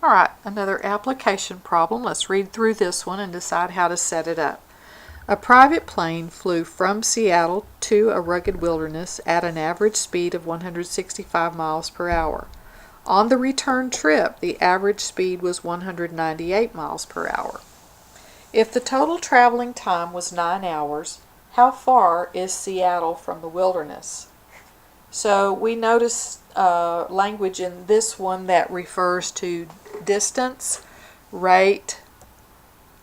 Alright, another application problem. Let's read through this one and decide how to set it up. A private plane flew from Seattle to a rugged wilderness at an average speed of 165 miles per hour. On the return trip, the average speed was 198 miles per hour. If the total traveling time was 9 hours, how far is Seattle from the wilderness? So we notice language in this one that refers to distance, rate,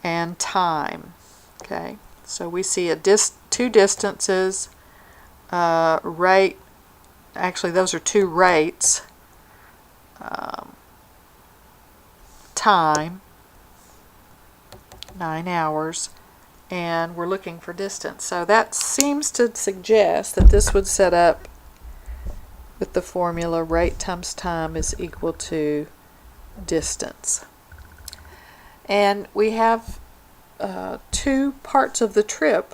and time. Okay, so we see two distances, rate, actually those are two rates, time, 9 hours, and we're looking for distance. So that seems to suggest that this would set up with the formula rate times time is equal to distance. And we have two parts of the trip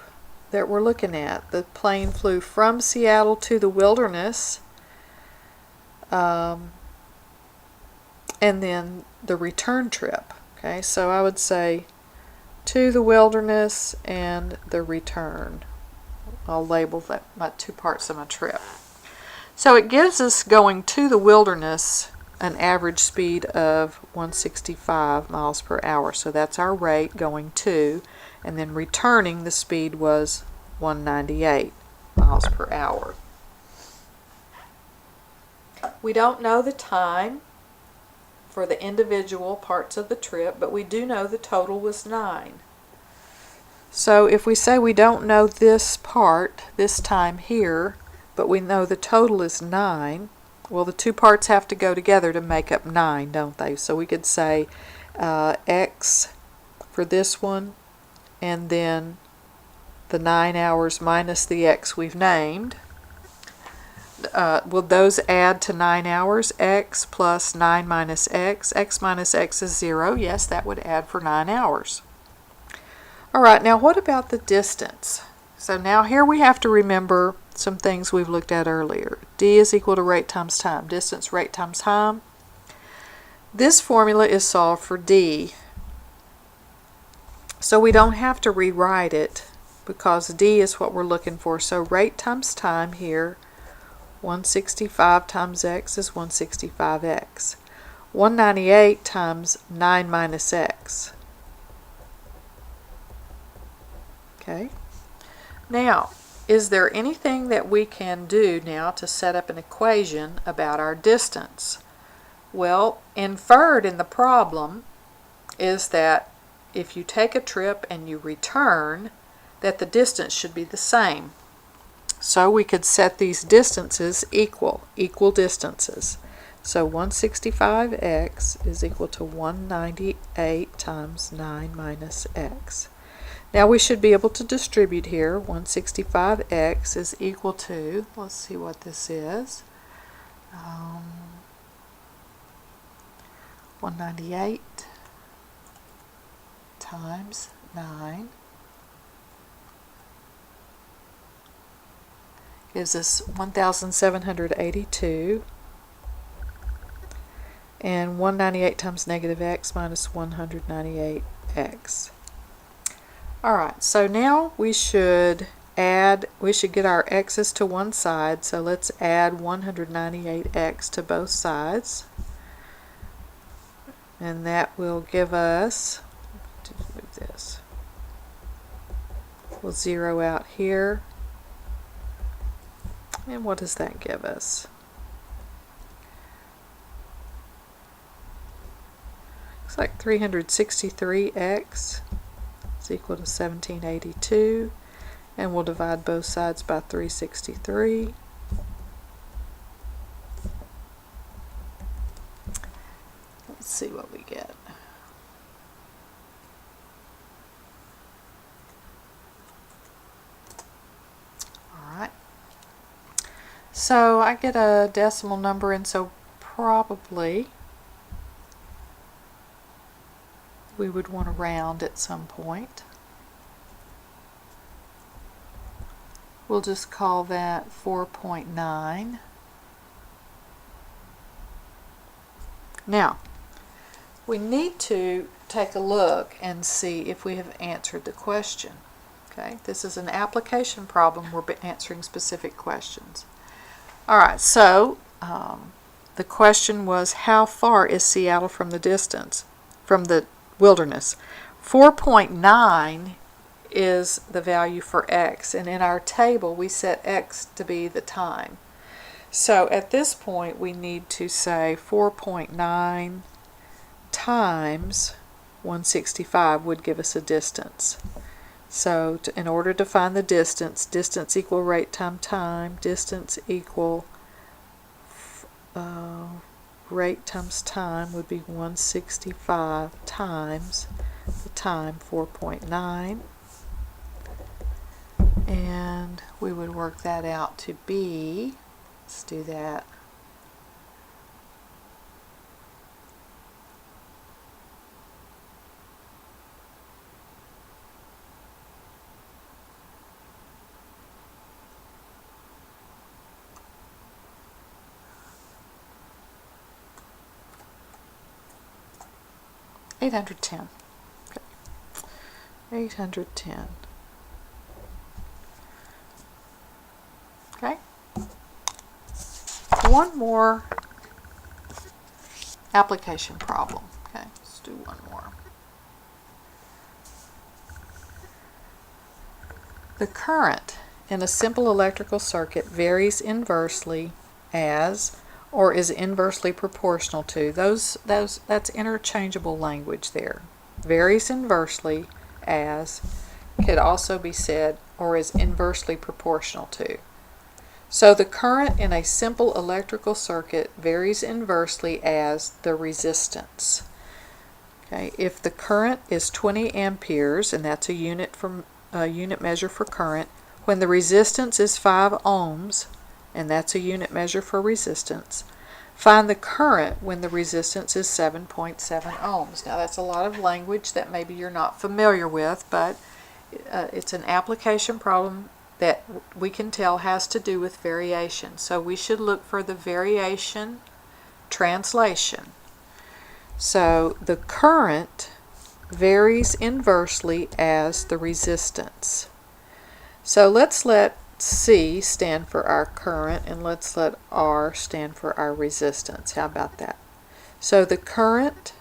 that we're looking at. The plane flew from Seattle to the wilderness, and then the return trip. Okay, so I would say to the wilderness and the return. I'll label that my two parts of my trip. So it gives us going to the wilderness an average speed of 165 miles per hour. So that's our rate going to, and then returning the speed was 198 miles per hour. We don't know the time for the individual parts of the trip, but we do know the total was 9. So if we say we don't know this part, this time here, but we know the total is 9, well, the two parts have to go together to make up 9, don't they? So we could say x for this one, and then the 9 hours minus the x we've named. Will those add to 9 hours? X plus 9 minus x. X minus x is 0. Yes, that would add for 9 hours. Alright, now what about the distance? So now here we have to remember some things we've looked at earlier. D is equal to rate times time. Distance, rate times time. This formula is solved for D. So we don't have to rewrite it because D is what we're looking for. So rate times time here, 165 times x is 165x. 198 times 9 minus x. Okay. Now, is there anything that we can do now to set up an equation about our distance? Well, inferred in the problem is that if you take a trip and you return, that the distance should be the same. So we could set these distances equal distances. So 165x is equal to 198 times 9 minus x. Now we should be able to distribute here. 165x is equal to, let's see what this is, 198 times 9 gives us 1,782, and 198 times negative x minus 198x. Alright, so now we should get our x's to one side, so let's add 198x to both sides. And that will give us, move this, we'll zero out here. And what does that give us? Looks like 363x is equal to 1782, and we'll divide both sides by 363. Let's see what we get. Alright. So I get a decimal number, and so probably we would want to round at some point. We'll just call that 4.9. Now, we need to take a look and see if we have answered the question. Okay, this is an application problem. We're answering specific questions. All right, so the question was, how far is Seattle from the distance, from the wilderness? 4.9 is the value for x, and in our table we set x to be the time. So at this point we need to say 4.9 times 165 would give us a distance. So in order to find the distance, distance equal rate times time, distance equal rate times time would be 165 times the time, 4.9, and we would work that out to be, let's do that, $810. Okay. 810. Okay. One more application problem. Okay, let's do one more. The current in a simple electrical circuit varies inversely as, or is inversely proportional to. That's interchangeable language there. Varies inversely as could also be said, or is inversely proportional to. So the current in a simple electrical circuit varies inversely as the resistance. Okay, if the current is 20 amperes, and that's a unit measure for current, when the resistance is 5 ohms, and that's a unit measure for resistance, find the current when the resistance is 7.7 ohms. Now that's a lot of language that maybe you're not familiar with, but it's an application problem that we can tell has to do with variation. So we should look for the variation translation. So the current varies inversely as the resistance. So let's let C stand for our current, and let's let R stand for our resistance. How about that? So the current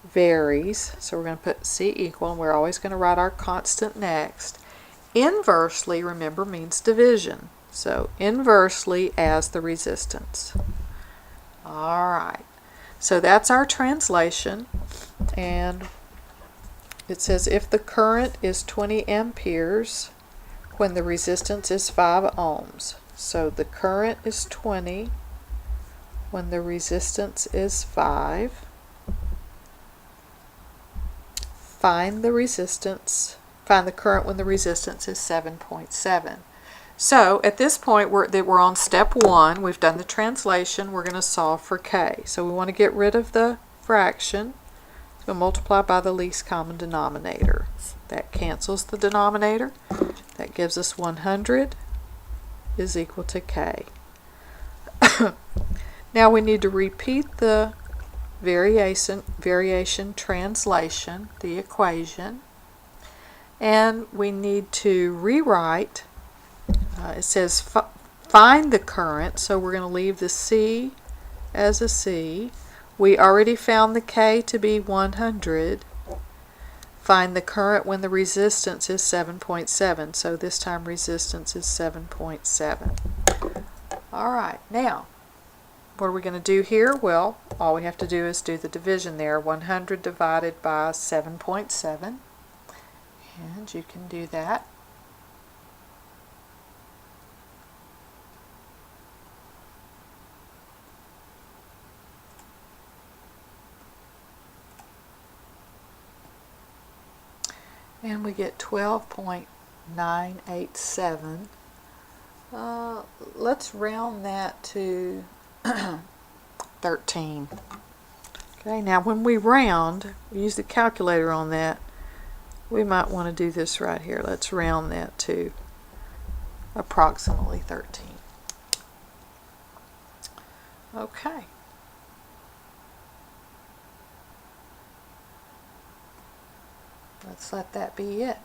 varies, so we're going to put C equal, and we're always going to write our constant next. Inversely, remember, means division. So inversely as the resistance. Alright, so that's our translation, and it says if the current is 20 amperes when the resistance is 5 ohms. So the current is 20 when the resistance is 5. Find the current when the resistance is 7.7. So at this point we're on step 1. We've done the translation. We're going to solve for k. So we want to get rid of the fraction. We'll multiply by the least common denominator. That cancels the denominator. That gives us 100 is equal to k. Now we need to repeat the variation translation, the equation, and we need to rewrite. It says find the current, so we're going to leave the C as a C. We already found the K to be 100. Find the current when the resistance is 7.7, so this time resistance is 7.7. Alright, now what are we going to do here? Well, all we have to do is do the division there. 100 divided by 7.7, and you can do that. And we get 12.987. Let's round that to 13. Okay, now when we round, we use the calculator on that. We might want to do this right here. Let's round that to approximately 13. Okay. let's let that be it.